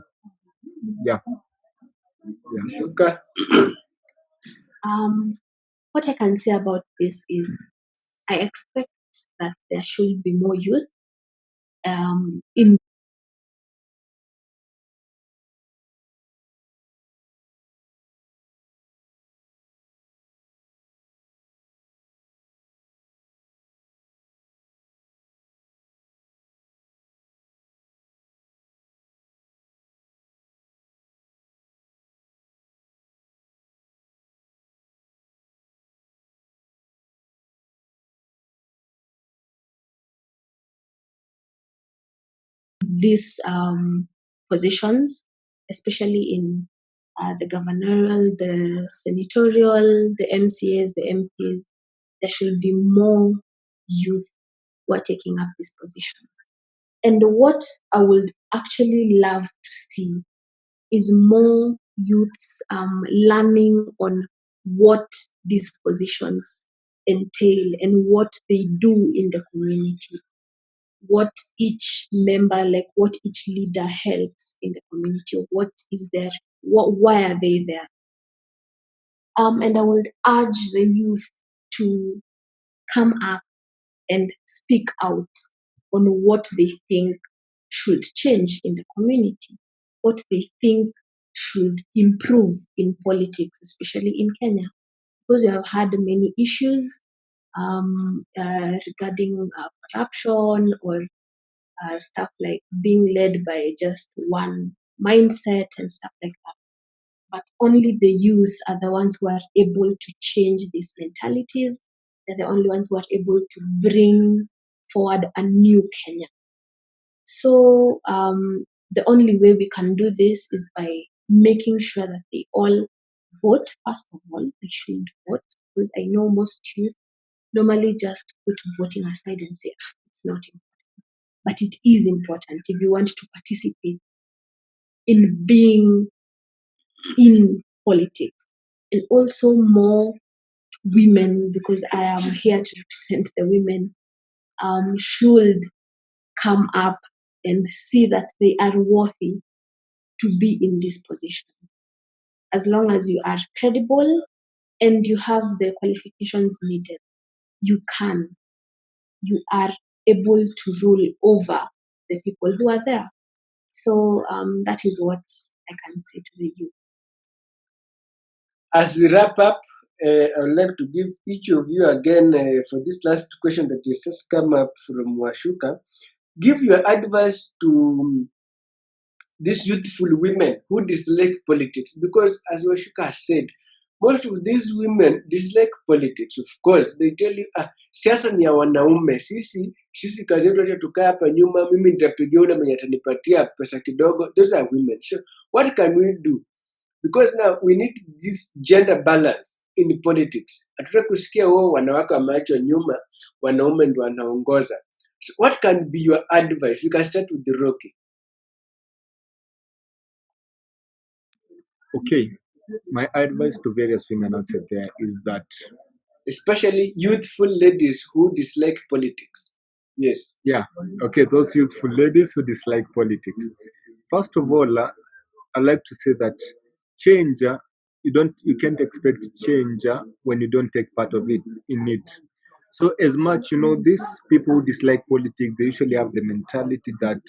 Speaker 4: Yeah.
Speaker 2: Okay.
Speaker 3: What I can say about this is I expect that there should be more youth in these positions, especially in the governorial, the senatorial, the MCAs, the MPs. There should be more youth who are taking up these positions. And what I would actually love to see is more youths learning on what these positions entail and what they do in the community, what each member, like what each leader helps in the community, what is there, why are they there? And I would urge the youth to come up and speak out on what they think should change in the community, what they think should improve in politics, especially in Kenya, because we have had many issues regarding corruption or stuff like being led by just one mindset and stuff like that. But only the youth are the ones who are able to change these mentalities. They're the only ones who are able to bring forward a new Kenya. So the only way we can do this is by making sure that they all vote. First of all, they should vote, because I know most youth normally just put voting aside and say, it's not important. But it is important if you want to participate in being in politics. And also more women, because I am here to represent the women, should come up and see that they are worthy to be in this position. As long as you are credible and you have the qualifications needed, you are able to rule over the people who are there. So that is what I can say to the youth.
Speaker 2: As we wrap up, I would like to give each of you again for this last question that has just come up from Washuka. Give your advice to these youthful women who dislike politics, because as Washuka said, most of these women dislike politics. Of course, they tell you, siasa ni ya wanaume. Sisi kazi yetu acha tukaa hapa nyuma, mimi nitapigia ule mwenye atanipatia pesa kidogo. Those are women. So what can we do? because now we need this gender balance in politics. Hatutaki kusikia wanawake wameachwa nyuma, wanaume ndio wanaongoza. So what can be your advice? You can start with the Rocky.
Speaker 4: Okay, my advice to various women outside there is that,
Speaker 2: Especially youthful ladies who dislike politics. Yes.
Speaker 4: yeah, okay, those youthful ladies who dislike politics. First of all, I like to say that change, you can't expect change when you don't take part of it in it. So as much, these people who dislike politics, they usually have the mentality that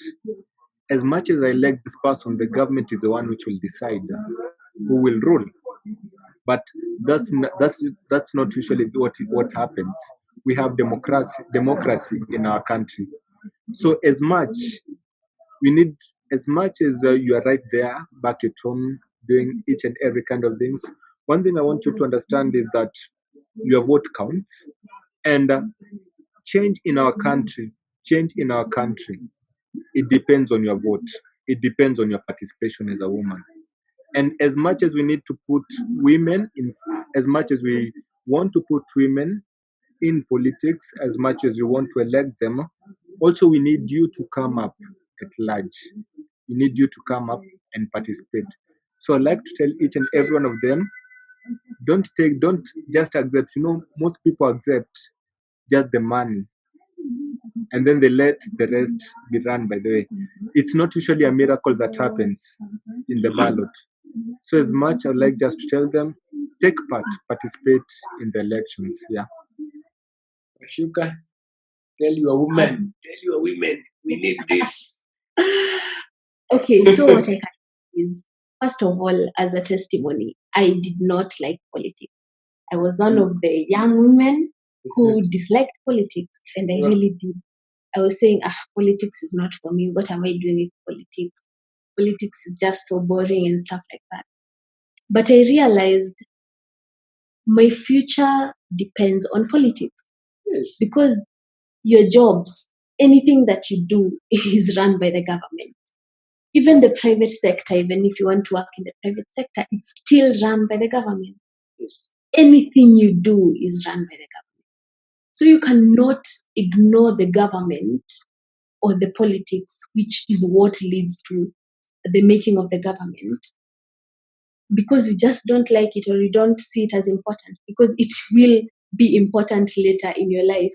Speaker 4: as much as I like this person, the government is the one which will decide who will rule. But that's not usually what happens. We have democracy in our country. So as much as you are right there back at home doing each and every kind of things, one thing I want you to understand is that your vote counts, and change in our country, it depends on your vote. It depends on your participation as a woman. And as much as we need to put women in, as much as we want to put women in politics, as much as you want to elect them, also we need you to come up at large. We need you to come up and participate. So I like to tell each and every one of them, don't just accept. Most people accept just the money, and then they let the rest be run by the way. It's not usually a miracle that happens in the ballot. So as much I would like just to tell them, take part, participate in the elections. Yeah.
Speaker 2: Shuka, tell your women, we need this.
Speaker 3: Okay, so what I can say is, first of all, as a testimony, I did not like politics. I was one of the young women who disliked politics, and I really did. I was saying, politics is not for me. What am I doing with politics? Politics is just so boring and stuff like that. But I realized my future depends on politics,
Speaker 2: Yes.
Speaker 3: because your jobs, anything that you do is run by the government. Even the private sector, even if you want to work in the private sector, it's still run by the government.
Speaker 2: Yes.
Speaker 3: Anything you do is run by the government. So you cannot ignore the government or the politics, which is what leads to the making of the government, because you just don't like it or you don't see it as important, because it will be important later in your life.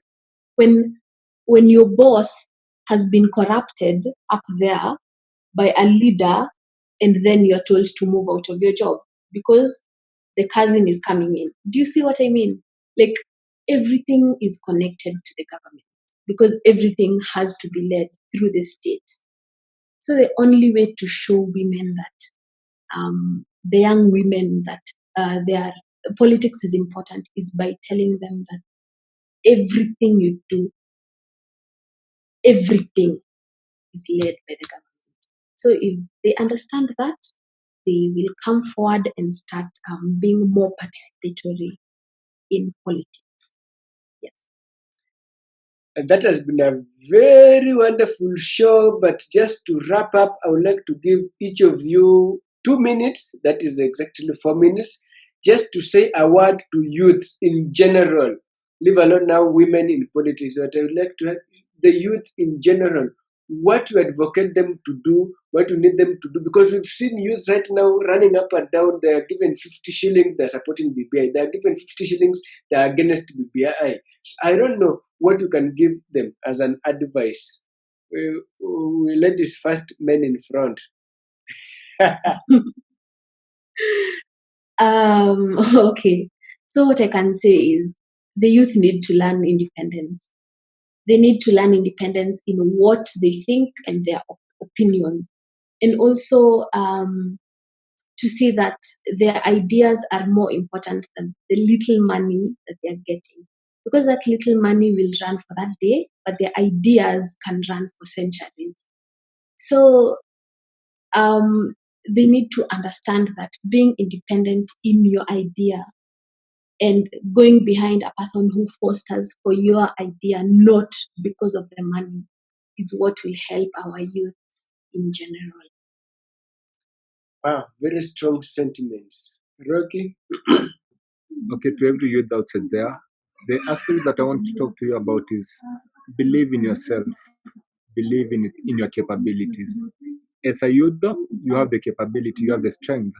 Speaker 3: When your boss has been corrupted up there by a leader, and then you're told to move out of your job because the cousin is coming in. Do you see what I mean? Like, everything is connected to the government, because everything has to be led through the state. So the only way to show women that, the young women, that their politics is important, is by telling them that everything you do, everything is led by the government. So if they understand that, they will come forward and start being more participatory in politics. Yes.
Speaker 2: And that has been a very wonderful show. But just to wrap up, I would like to give each of you 2 minutes, that is exactly 4 minutes, just to say a word to youths in general, leave alone now women in politics. But I would like to have the youth in general, what you advocate them to do, what you need them to do, because we've seen youth right now running up and down. They are given 50 shillings, they're supporting BBI. They are given 50 shillings, they are against BBI. So I don't know what you can give them as an advice. Ladies first, men in front.
Speaker 3: Okay. So what I can say is, the youth need to learn independence. They need to learn independence in what they think and their opinion, and also to see that their ideas are more important than the little money that they are getting, because that little money will run for that day, but their ideas can run for centuries. So they need to understand that being independent in your idea and going behind a person who fosters for your idea, not because of the money, is what will help our youth in general.
Speaker 2: Wow, very strong sentiments. Rocky?
Speaker 4: Okay, to every youth outside there, the aspect that I want to talk to you about is believe in yourself, believe in your capabilities. As a youth, you have the capability, you have the strength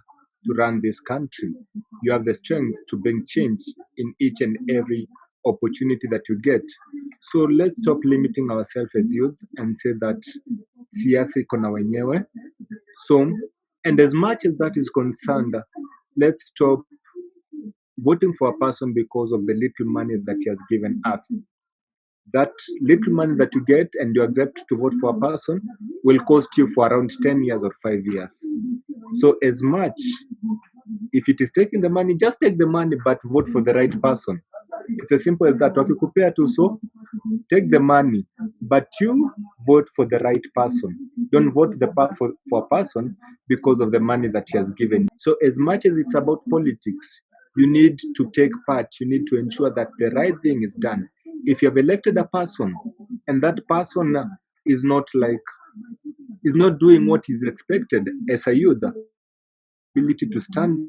Speaker 4: to run this country. You have the strength to bring change in each and every opportunity that you get. So let's stop limiting ourselves as youth and say that siasa iko na wenyewe. So, and as much as that is concerned, let's stop voting for a person because of the little money that he has given us. That little money that you get and you accept to vote for a person will cost you for around 10 years or 5 years. So, as much, if it is taking the money, just take the money but vote for the right person. It's as simple as that. Wakikupea tu, so take the money, but you vote for the right person. Don't vote for a person because of the money that he has given. So, as much as it's about politics, you need to take part. You need to ensure that the right thing is done. If you have elected a person and that person is not doing what is expected as a youth, ability to stand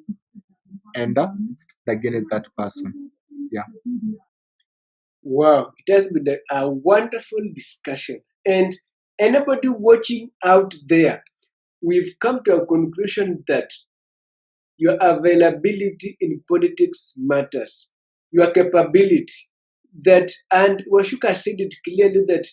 Speaker 4: and stand against that person. Yeah.
Speaker 2: Wow, it has been a wonderful discussion. And anybody watching out there, we've come to a conclusion that your availability in politics matters. Your capability. And Washuka said it clearly that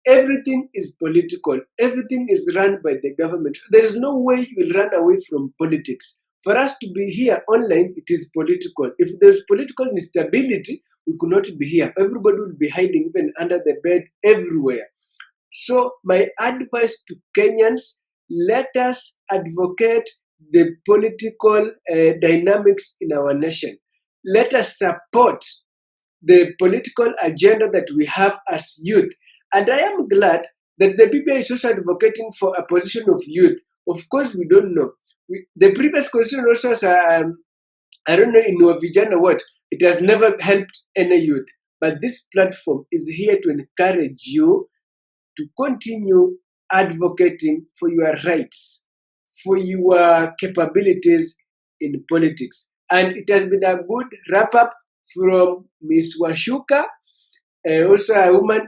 Speaker 2: everything is political. Everything is run by the government. There is no way you will run away from politics. For us to be here online, it is political. If there's political instability, we could not be here. Everybody will be hiding even under the bed everywhere. So my advice to Kenyans, let us advocate the political dynamics in our nation. Let us support the political agenda that we have as youth. And I am glad that the BBI is also advocating for a position of youth. Of course, we don't know. The previous constitution also has, I don't know, in Vijana what, it has never helped any youth. But this platform is here to encourage you to continue advocating for your rights, for your capabilities in politics. And it has been a good wrap up from Ms. Washuka. Also, a woman,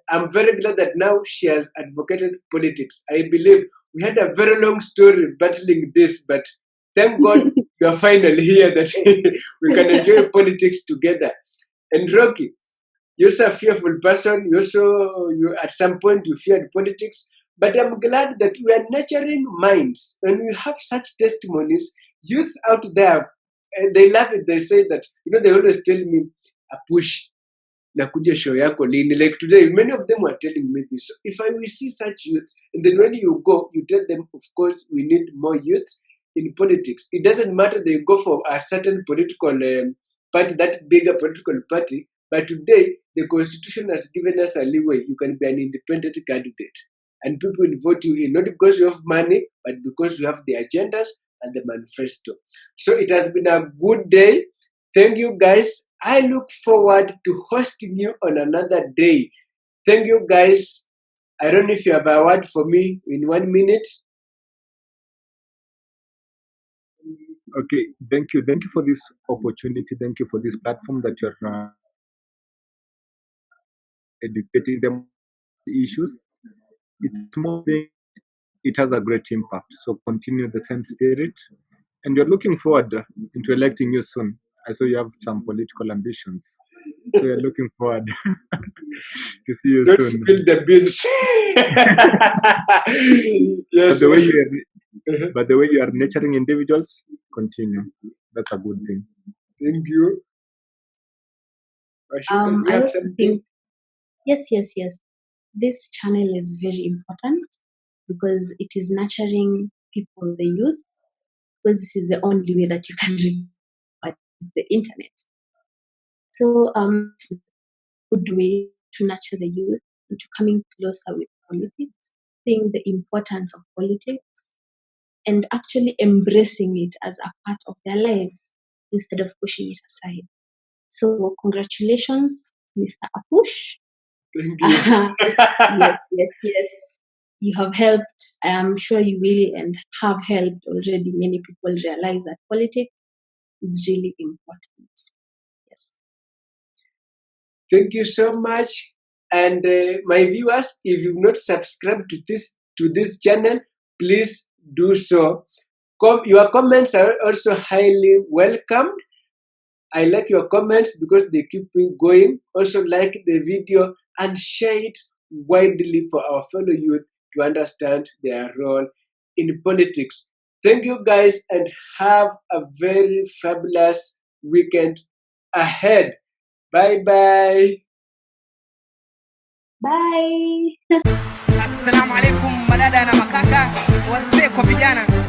Speaker 2: I'm very glad that now she has advocated politics. I believe we had a very long story battling this, but thank God we are finally here that we can enjoy politics together. And Rocky, you're also a fearful person. You at some point you feared politics. But I'm glad that we are nurturing minds. When we have such testimonies, youth out there, they love it. They say that, they always tell me, a push, nakuja show yako lini. Like today, many of them were telling me this. So if I will see such youth, and then when you go, you tell them, of course, we need more youth in politics. It doesn't matter they go for a certain political party, that bigger political party. But today, the Constitution has given us a leeway. You can be an independent candidate. And people will vote you in, not because you have money, but because you have the agendas and the manifesto. So it has been a good day. Thank you, guys. I look forward to hosting you on another day. Thank you, guys. I don't know if you have a word for me in 1 minute.
Speaker 4: Okay. Thank you. Thank you for this opportunity. Thank you for this platform that you're educating them issues. It's a small thing. It has a great impact. So continue the same spirit. And you're looking forward into electing you soon. I saw you have some political ambitions. So you're looking forward to see you
Speaker 2: Don't
Speaker 4: soon.
Speaker 2: spill the beans. Yes.
Speaker 4: But the way you are nurturing individuals, continue. That's a good thing.
Speaker 2: Thank you. Ashuka,
Speaker 3: I also think, yes. This channel is very important because it is nurturing people, the youth, because this is the only way that you can reach the internet. So this is a good way to nurture the youth into coming closer with politics, seeing the importance of politics, and actually embracing it as a part of their lives instead of pushing it aside. So congratulations, Mr. Apush.
Speaker 2: Thank you.
Speaker 3: Yes. you have helped. I am sure you will and have helped already many people realize that politics is really important. Yes.
Speaker 2: Thank you so much. And my viewers, if you've not subscribed to this channel, please do so. Your comments are also highly welcomed. I like your comments because they keep me going. Also like the video and share it widely for our fellow youth to understand their role in politics. Thank you guys and have a very fabulous weekend ahead. Bye bye.
Speaker 3: Bye.
Speaker 1: Assalamu alaikum madada na makaka, wazee kwa vijana.